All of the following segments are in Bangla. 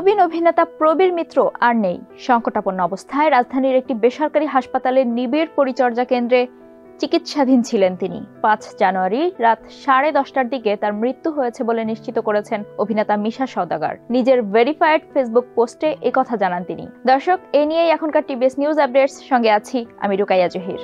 প্রবীণ অভিনেতা প্রবীর মিত্র আর নেই। সংকটাপন্ন অবস্থায় রাজধানীর একটি বেসরকারি হাসপাতালের নিবিড় পরিচর্যা কেন্দ্রে চিকিৎসাধীন ছিলেন তিনি। ৫ জানুয়ারি রাত 10:30টার দিকে তার মৃত্যু হয়েছে বলে নিশ্চিত করেছেন অভিনেতা মিশা সওদাগর। নিজের ভেরিফাইড ফেসবুক পোস্টে একথা জানান তিনি। দর্শক, এ নিয়েই এখনকার টিবিএস নিউজ আপডেটস, সঙ্গে আছি আমি রুকাইয়া জহির।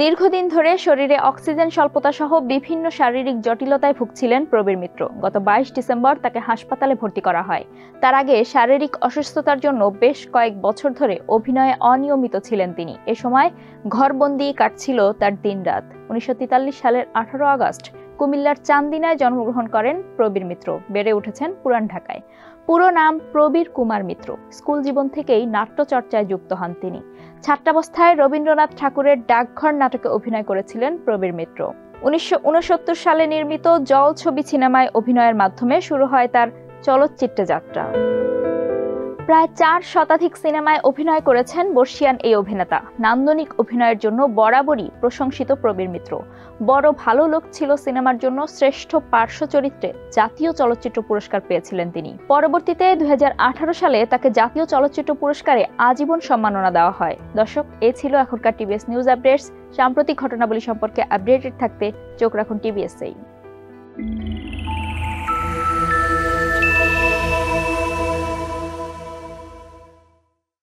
দীর্ঘদিন ধরে শরীরে অক্সিজেন স্বল্পতা সহ বিভিন্ন শারীরিক জটিলতায় ভুগছিলেন প্রবীর মিত্র। গত 22 ডিসেম্বর তাকে হাসপাতালে ভর্তি করা হয়। তার আগে শারীরিক অসুস্থতার জন্য বেশ কয়েক বছর ধরে অভিনয়ে অনিয়মিত ছিলেন তিনি। এ সময় ঘরবন্দি কাটছিল তার দিনরাত। 1943 সালের 18 আগস্ট কুমিল্লার চান্দিনায় জন্মগ্রহণ করেন প্রবীর মিত্র। বেড়ে উঠেছেন পুরান ঢাকায়। পুরো নাম প্রবীর কুমার মিত্র। স্কুল জীবন থেকেই নাট্যচর্চায় যুক্ত হন তিনি। ছাত্রাবস্থায় রবীন্দ্রনাথ ঠাকুরের ডাকঘর নাটকে অভিনয় করেছিলেন প্রবীর মিত্র। 1969 সালে নির্মিত জল ছবি সিনেমায় অভিনয়ের মাধ্যমে শুরু হয় তার চলচ্চিত্র যাত্রা। প্রায় 4 শতাধিক সিনেমায় অভিনয় করেছেন বর্ষিয়ান এই অভিনেতা। নান্দনিক অভিনয়ের জন্য বরাবরই প্রশংসিত প্রবীর মিত্র। বড় ভালো লোক ছিল সিনেমার জন্য শ্রেষ্ঠ পার্শ্ব চরিত্রে জাতীয় চলচ্চিত্র পুরস্কার পেয়েছিলেন তিনি। পরবর্তীতে 2018 সালে তাকে জাতীয় চলচ্চিত্র পুরস্কারে আজীবন সম্মাননা দেওয়া হয়। দর্শক, এ ছিল এখনকার টিবিএস নিউজ আপডেটস। সাম্প্রতিক ঘটনাবলী সম্পর্কে আপডেটেড থাকতে চোখ রাখুন টিবিএস-এই।